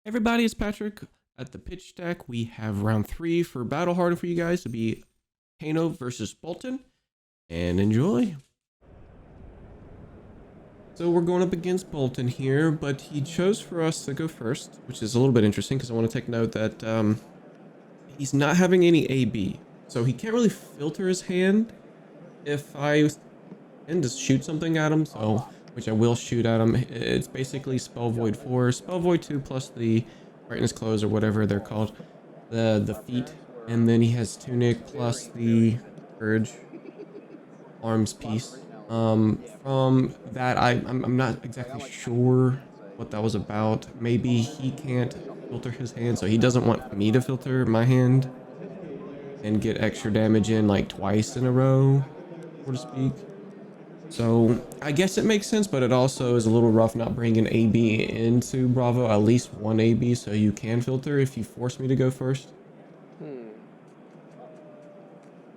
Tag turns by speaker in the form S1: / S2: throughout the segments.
S1: Everybody, it's Patrick at the pitch deck. We have round 3 for Battle Hardened for you guys to be Kano versus Boltyn, and enjoy. So we're going up against Boltyn here, but he chose for us to go first, which is a little bit interesting because I want to take note that he's not having any AB, so he can't really filter his hand if I tend to shoot something at him, so which I will shoot at him. It's basically Spell Void 4, Spell Void 2 plus the Brightness Clothes or whatever they're called, the feet, and then he has Tunic plus the Courage arms piece. From that, I'm not exactly sure what that was about. Maybe he can't filter his hand, so he doesn't want me to filter my hand and get extra damage in like twice in a row, so to speak. So I guess it makes sense, but it also is a little rough not bringing AB into Bravo, at least one AB, so you can filter if you force me to go first.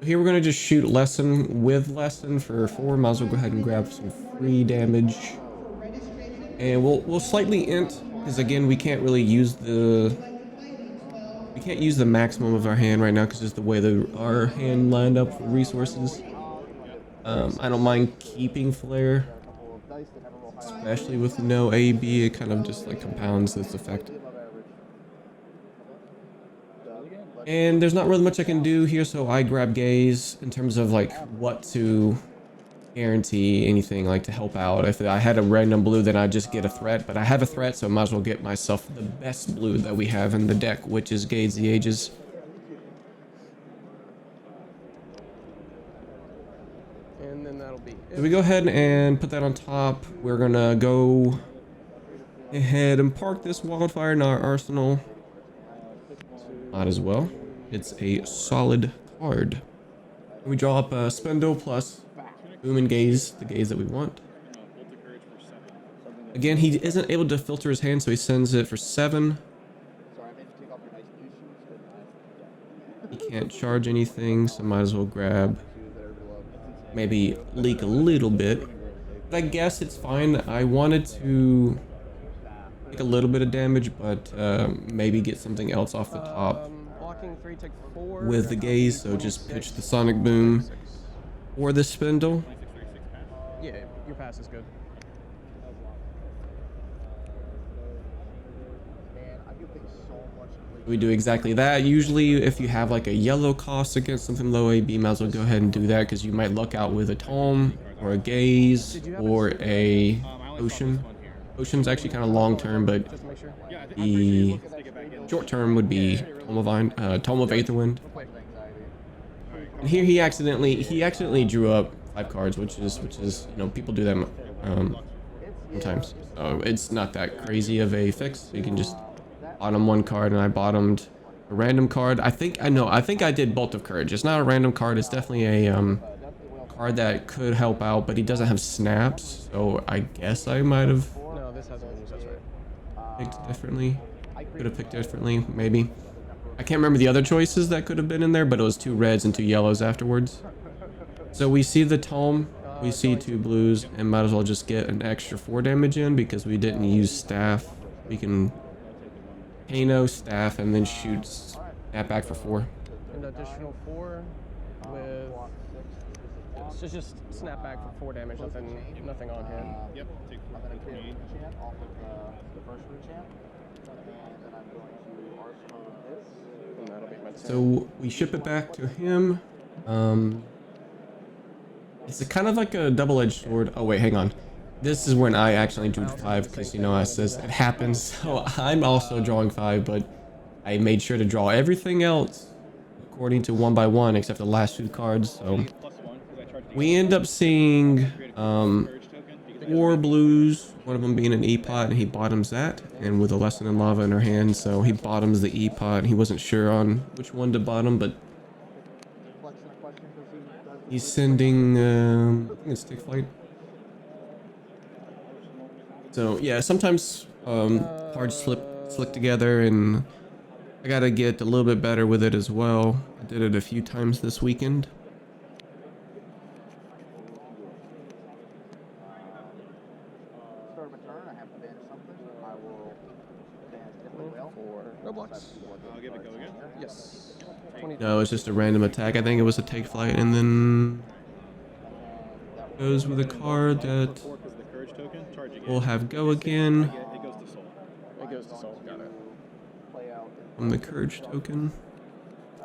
S1: Here we're going to just shoot Lesson with Lesson for 4. Might as well go ahead and grab some free damage. And we'll slightly int, because again, we can't really use the... We can't use the maximum of our hand right now, because it's the way our hand lined up for resources. I don't mind keeping Flare, especially with no AB. It kind of just like compounds this effect. And there's not really much I can do here, so I grab Gaze in terms of like what to guarantee anything like to help out. If I had a random blue, then I'd just get a threat, but I have a threat, so I might as well get myself the best blue that we have in the deck, which is Gaze the Ages.
S2: And then that'll be it.
S1: So we go ahead and put that on top. We're gonna go ahead and park this wildfire in our arsenal. Might as well. It's a solid card. We draw up a Spindle plus Boom and Gaze, the Gaze that we want. Again, he isn't able to filter his hand, so he sends it for 7. He can't charge anything, so might as well grab... Maybe leak a little bit. But I guess it's fine. I wanted to take a little bit of damage, but maybe get something else off the top with the Gaze, so just pitch the Sonic Boom or the Spindle.
S2: Yeah, your pass is good.
S1: We do exactly that. Usually if you have like a yellow cost against something low AB, might as well go ahead and do that, because you might luck out with a Tome or a Gaze or a Ocean. Ocean's actually kind of long term, but the short term would be Tome of Aetherwind. And here he accidentally drew up 5 cards, which is you know, people do that sometimes. So it's not that crazy of a fix. You can just bottom 1 card, and I bottomed a random card. I think I did Bolt of Courage. It's not a random card. It's definitely a card that could help out, but he doesn't have snaps, so I guess I might have picked differently. Could have picked differently, maybe. I can't remember the other choices that could have been in there, but it was 2 reds and 2 yellows afterwards. So we see the Tome, we see 2 blues, and might as well just get an extra 4 damage in because we didn't use staff. We can Kano, staff, and then shoot snap back for 4.
S2: An additional 4 with... It's just snap back for 4 damage, nothing on him.
S3: Yep, take 4 off of the first enchant.
S2: And that'll be my 10.
S1: So we ship it back to him. It's kind of like a double-edged sword. Oh wait, hang on. This is when I actually drew 5, because you know, it says it happens. So I'm also drawing 5, but I made sure to draw everything else according to 1 by 1 except the last 2 cards. So we end up seeing 4 blues, one of them being an E-pot, and he bottoms that, and with a Lesson in Lava in her hand, so he bottoms the E-pot. He wasn't sure on which one to bottom, but he's sending I think it's Stick Flight. So yeah, sometimes cards slip together, and I gotta get a little bit better with it as well. I did it a few times this weekend.
S3: Start of a turn, I have to banish something. I will banish different will.
S2: 4. No blocks.
S3: I'll give it go again.
S2: Yes. 20.
S1: No, it's just a random attack. I think it was a take flight, and then goes with a card that
S3: For 4 because of the courage token. Charge again.
S1: we'll have go again
S3: It goes to soul.
S2: It goes to soul. Got it.
S1: from the courage token,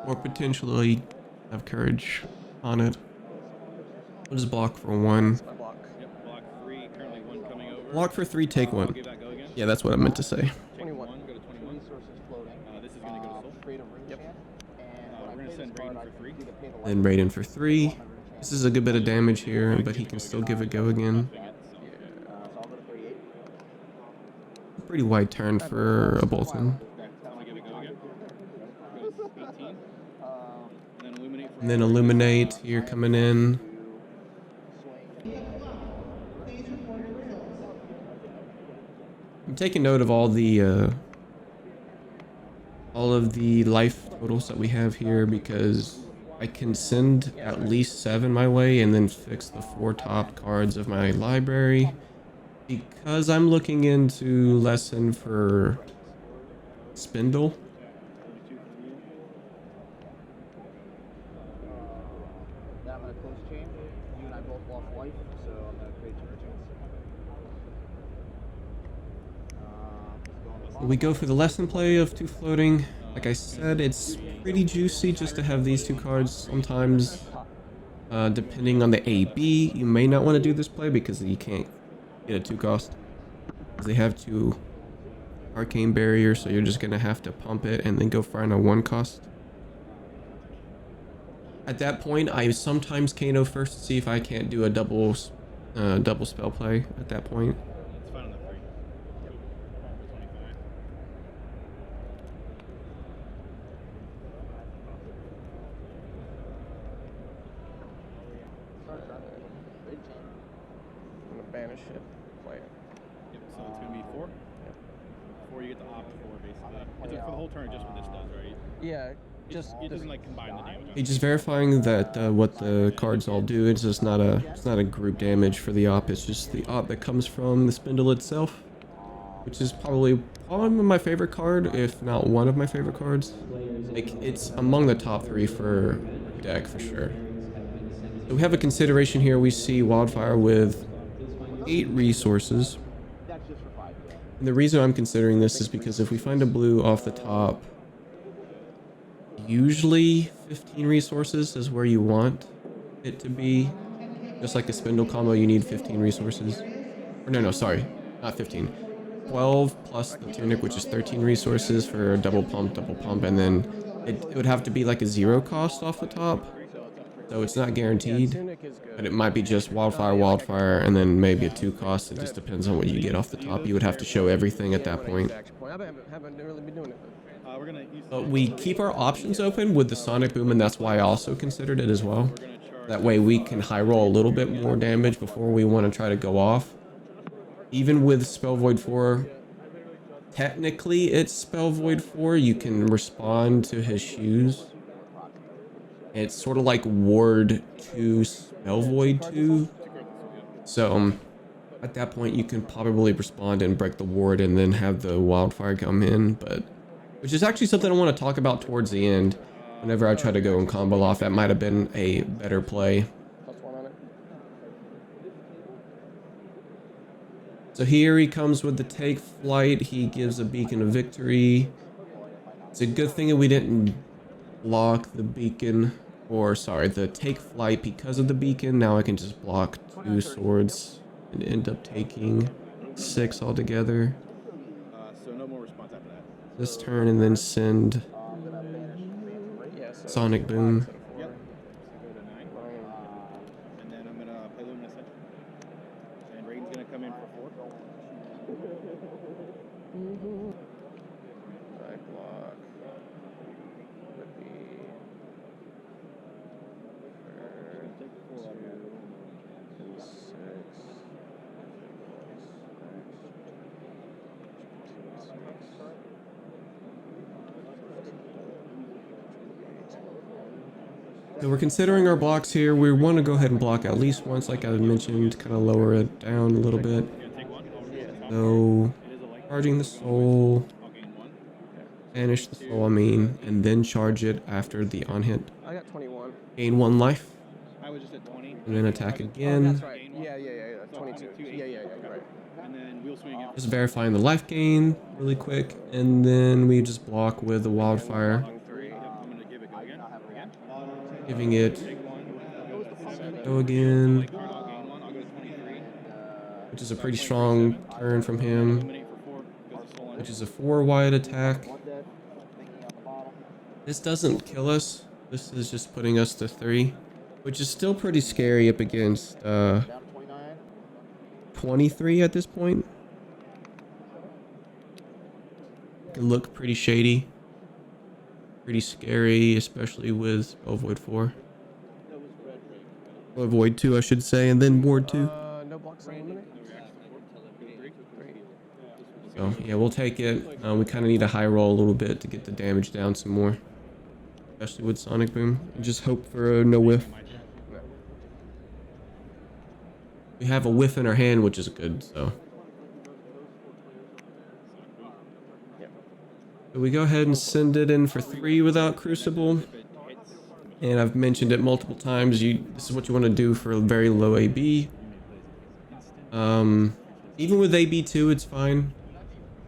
S1: or potentially have courage on it. We'll just block for 1.
S2: I block.
S3: Yep. Block 3. Currently 1 coming over.
S1: Block for 3, take
S3: I'll
S1: 1.
S3: give that go again.
S1: Yeah, that's what I meant to say.
S3: Take
S2: 21.
S3: 1. Go to 21. This is gonna go to soul.
S2: Yep.
S3: We're gonna send Rayden for 3.
S1: Then Rayden for 3. This is a good bit of damage here, but he can still give it go again. Pretty wide turn for a Boltyn.
S3: I'm gonna give it go again. Goes 18. And then illuminate for
S1: And then Illuminate here coming in. I'm taking note of all of the life totals that we have here because I can send at least 7 my way and then fix the 4 top cards of my library. Because I'm looking into lesson for Spindle.
S4: I'm gonna close chain. You and I both lost life, so I'm gonna create 2 urchins.
S1: We go for the lesson play of 2 floating. Like I said, it's pretty juicy just to have these 2 cards. Sometimes, depending on the AB, you may not want to do this play because you can't get a 2 cost. They have 2 arcane barriers, so you're just gonna have to pump it and then go find a 1 cost. At that point, I sometimes Kano first to see if I can't do a double spell play at that point.
S3: It's fine on the 3. Yep. 25.
S2: I'm gonna banish it. Play it.
S3: Yep. So it's gonna be 4.
S2: Yep.
S3: 4 you get to opt for basically. It's for the whole turn, just what this does, right?
S2: Yeah. Just
S3: It doesn't like combine the damage.
S1: Hey, just verifying that what the cards all do. It's just not a group damage for the op. It's just the op that comes from the spindle itself, which is probably my favorite card, if not one of my favorite cards. Like it's among the top 3 for deck for sure. So we have a consideration here. We see Wildfire with 8 resources. And the reason I'm considering this is because if we find a blue off the top, usually 15 resources is where you want it to be. Just like the spindle combo, you need 15 resources. Or no, sorry, not 15. 12 plus the tunic, which is 13 resources for double pump, and then it would have to be like a 0 cost off the top. So it's not guaranteed,
S2: Tunic is good.
S1: but it might be just wildfire, and then maybe a 2 cost. It just depends on what you get off the top. You would have to show everything at that point.
S2: I haven't really been doing it.
S3: We're gonna use
S1: But we keep our options open with the Sonic Boom, and that's why I also considered it as well. That way we can high roll a little bit more damage before we want to try to go off. Even with Spell Void 4, technically it's Spell Void 4, you can respond to his shoes. It's sort of like Ward 2, Spell Void 2. So at that point you can probably respond and break the ward and then have the Wildfire come in, but which is actually something I want to talk about towards the end. Whenever I try to go and combo off, that might have been a better play.
S2: +1 on it.
S1: So here he comes with the take flight. He gives a beacon of victory. It's a good thing that we didn't block the beacon, or sorry, the take flight because of the beacon. Now I can just block 2 swords and end up taking 6 altogether
S3: so no more response after that.
S1: this turn, and then send
S2: Yeah, so
S1: Sonic Boom.
S3: Yep. So go to 9. And then I'm gonna play Luminous. And Rayden's gonna come in for 4.
S2: Right block would be
S3: Take 4 out of that.
S2: 6.
S1: So we're considering our blocks here. We want to go ahead and block at least once, like I mentioned, kind of lower it down a little bit.
S3: You're gonna take 1.
S1: So
S3: It is a light.
S1: charging the soul.
S3: I'll gain 1.
S1: Banish the soul, I mean, and then charge it after the on hit.
S2: I got 21.
S1: Gain 1 life,
S3: I was just at 20.
S1: and then attack
S2: Oh,
S1: again.
S2: that's right. Yeah. 22. Yeah, you're right.
S3: And then wheel swing again.
S1: Just verifying the life gain really quick, and then we just block with the wildfire,
S2: Blocking 3.
S3: Yep, I'm gonna give it go again. Again.
S1: giving it
S3: Take one.
S1: go again,
S3: Like card, I'll gain one. I'll go to 23.
S1: which is a pretty strong turn from him,
S3: Eliminate for 4. Goes to soul on
S1: which
S3: hit.
S1: is a 4 wide attack.
S4: One dead. Thinking on the bottom.
S1: This doesn't kill us. This is just putting us to 3, which is still pretty scary up against
S4: Down to 29.
S1: 23 at this point. Can look pretty shady. Pretty scary, especially with Void 4. Or Void 2, I should say, and then Ward 2.
S2: No blocks on eliminate.
S1: So, yeah, we'll take it. We kind of need a high roll a little bit to get the damage down some more. Especially with Sonic Boom. And just hope for a no whiff. We have a whiff in our hand, which is good, so. So we go ahead and send it in for 3 without Crucible. And I've mentioned it multiple times. This is what you want to do for a very low AB. Even with AB2, it's fine.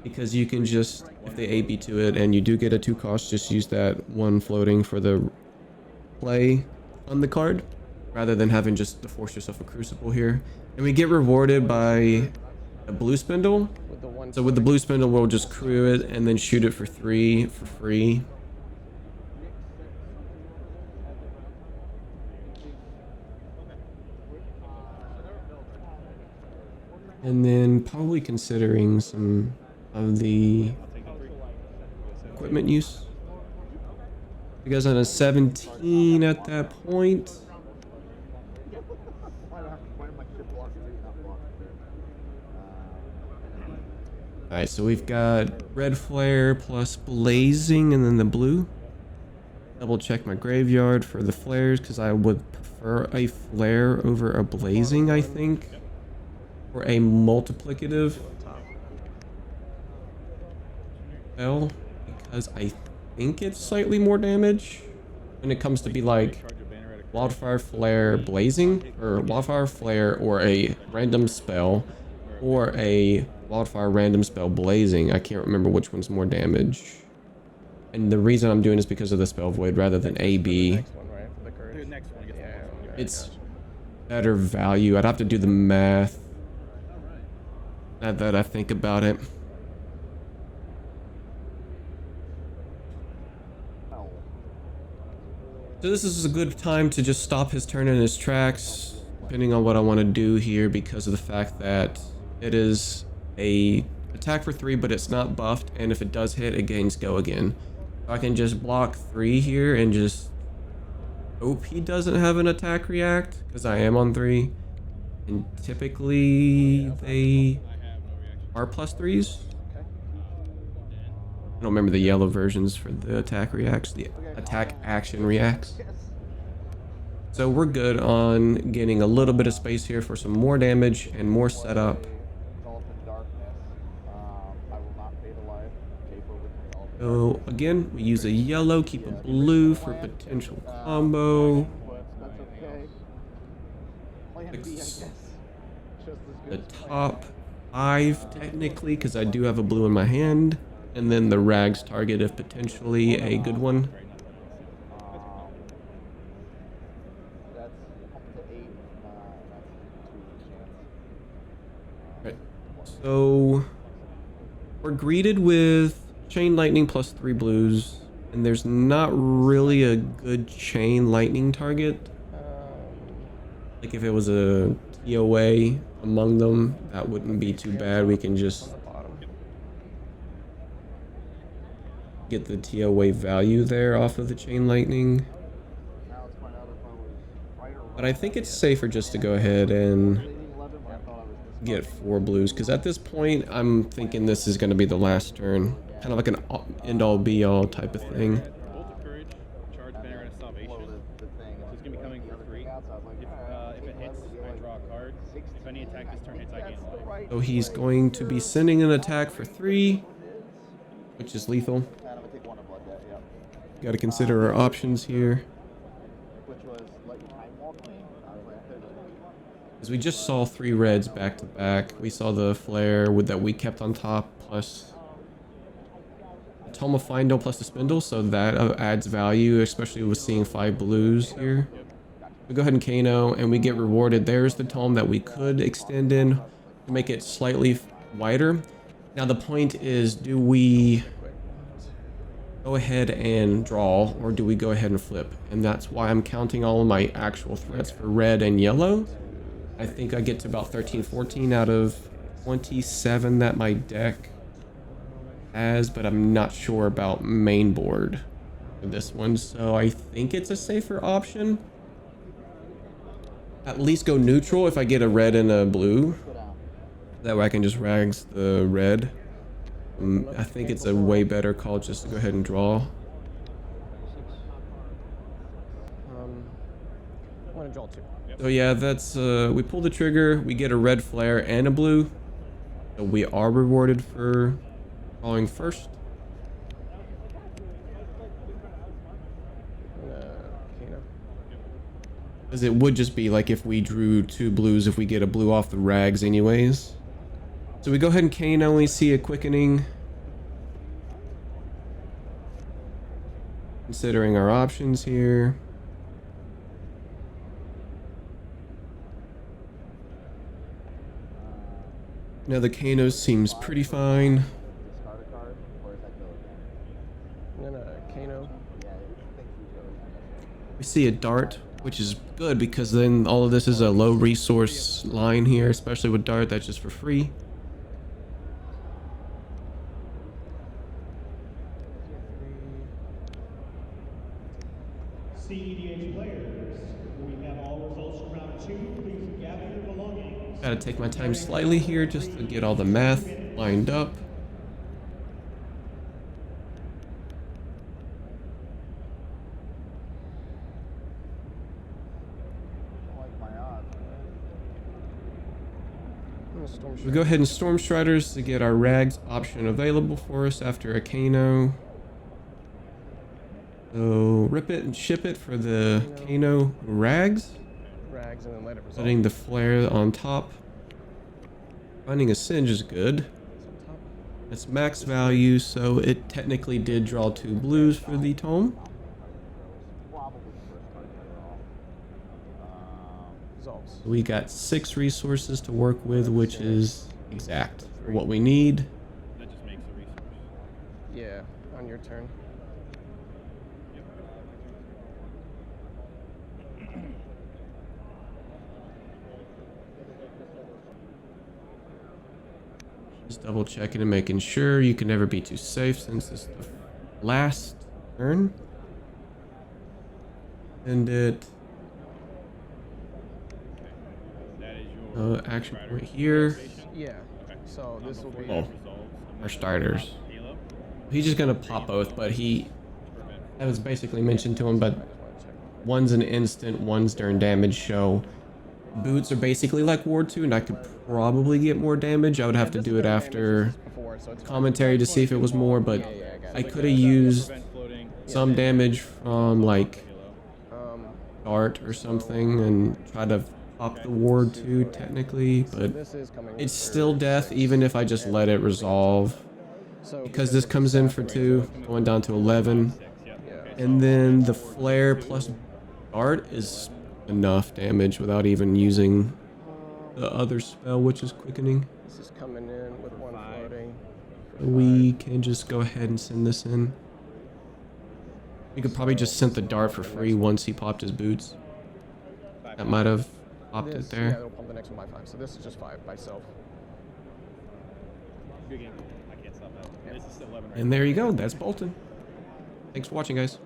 S1: Because you can just, if they AB2 it and you do get a 2 cost, just use that 1 floating for the play on the card. Rather than having just to force yourself a Crucible here. And we get rewarded by a blue spindle.
S2: With the one.
S1: So with the blue spindle, we'll just crew it and then shoot it for 3 for free. And then probably considering some of the equipment use. You guys on a 17 at that point.
S4: Why did my ship block 3 not block 3?
S1: Alright, so we've got red flare plus blazing and then the blue. Double check my graveyard for the flares because I would prefer a flare over a blazing, I think. Or a multiplicative spell because I think it's slightly more damage when it comes to be like wildfire flare blazing or wildfire flare or a random spell or a wildfire random spell blazing. I can't remember which one's more damage. And the reason I'm doing this because of the spell void rather than AB.
S2: Next one, right? For the
S3: The
S2: courage.
S3: next one gets
S2: Yeah. Okay,
S1: It's
S2: gotcha.
S1: better value. I'd have to do the math. Now that I think about it.
S4: Oh.
S1: So this is a good time to just stop his turn in his tracks, depending on what I want to do here because of the fact that it is a attack for 3, but it's not buffed, and if it does hit, it gains go again. So I can just block 3 here and just hope he doesn't have an attack react, because I am on 3. And typically they are +3s.
S2: Okay.
S1: I don't remember the yellow versions for the attack reacts, the attack action reacts. So we're good on getting a little bit of space here for some more damage and more setup.
S4: Engulf in darkness. I will not pay the life. Taper with engulf.
S1: So again, we use a yellow, keep a blue for potential combo.
S4: But that's okay. Plan B, I guess. Just as
S1: The
S4: good as plan
S1: top 5 technically, because I do have a blue in my hand. And then the rags target if potentially a good one.
S4: That's up to 8. That's 2 chance.
S1: Right. So we're greeted with chain lightning plus 3 blues. And there's not really a good chain lightning target. Like if it was a TOA among them, that wouldn't be too bad. We can just
S2: The bottom.
S1: get the TOA value there off of the chain lightning.
S4: Now let's find out if I was right or wrong.
S1: But I think it's safer just to go ahead and
S4: 11, but I thought I was
S1: get 4 blues. Because at this point, I'm thinking this is going to be the last turn. Kind of like an end-all be-all type of thing.
S3: Bolt of Courage, charge banner and salvation.
S4: below the thing.
S3: So it's gonna be coming for 3. If it hits, I draw a card. If any attack this turn hits, I gain life.
S1: So he's going to be sending an attack for 3. which is lethal.
S4: And I'm gonna take one of blood debt, yep.
S1: Got to consider our options here.
S4: Which was let you time walk me.
S1: Because we just saw 3 reds back to back. We saw the flare that we kept on top, plus Tome of Findle plus the Spindle, so that adds value, especially with seeing 5 blues here. We go ahead and Kano, and we get rewarded. There's the Tome that we could extend in to make it slightly wider. Now the point is, do we go ahead and draw, or do we go ahead and flip? And that's why I'm counting all of my actual threats for red and yellow. I think I get to about 13, 14 out of 27 that my deck has, but I'm not sure about main board for this one, so I think it's a safer option. At least go neutral if I get a red and a blue. That way I can just rags the red. I think it's a way better call just to go ahead and draw.
S2: I'm gonna draw 2.
S1: So yeah, that's we pull the trigger, we get a red flare and a blue. So we are rewarded for drawing first.
S2: Kano.
S1: Because it would just be like if we drew 2 blues if we get a blue off the rags anyways. So we go ahead and Kano, we see a quickening. Considering our options here. Now the Kano seems pretty fine.
S4: Discard a card, or is that go again?
S2: And then Kano.
S4: Yeah, I think you go.
S1: We see a dart, which is good because then all of this is a low resource line here, especially with dart, that's just for free.
S5: CEDH players, we have all results from round 2. Please gather your belongings.
S1: Gotta take my time slightly here just to get all the math lined up.
S4: I like my odds.
S2: I'm gonna Storm
S1: We go ahead and Storm Striders to get our rags option available for us after a Kano. So rip it and ship it for the Kano rags.
S2: Rags and then let it resolve.
S1: Setting the flare on top. Finding a Singe is good. It's max value, so it technically did draw 2 blues for the tome.
S4: Probably the first card to draw.
S2: Resolves.
S1: We got 6 resources to work with, which is exact for what we need.
S3: That just makes a resource.
S2: Yeah, on your turn.
S1: Just double checking and making sure. You can never be too safe since this is the last turn. And it
S3: That is your
S1: action point here.
S2: Yeah. So this will be.
S1: Oh, our starters.
S3: Halo.
S1: He's just gonna pop both, but that was basically mentioned to him, but
S2: I just want to check.
S1: one's an instant, one's during damage, so boots are basically like Ward 2, and I could probably get more damage. I would have to do it after
S2: Before, so it's
S1: commentary to see if it was more, but
S2: Yeah, yeah, I got
S1: I
S2: it.
S1: could have used
S3: Prevent floating.
S1: some damage from like
S3: Halo.
S1: dart or something and try to pop the Ward 2 technically, but
S2: This is coming.
S1: it's still death even if I just let it resolve.
S2: So
S1: Because this comes in for 2, going down to 11.
S3: Yeah.
S2: Yeah.
S1: And then the flare plus dart is enough damage without even using the other spell, which is quickening.
S2: This is coming in with 1 floating. for
S1: We
S2: 5.
S1: can just go ahead and send this in. We could probably just send the dart for free once he popped his boots. That might have popped
S2: This,
S1: it
S2: Yeah,
S1: there.
S2: it'll pump the next one by 5. So this is just 5 by itself.
S3: Good game. I can't stop that. This is 11 right
S1: And there you go. That's Boltyn. Thanks for watching, guys.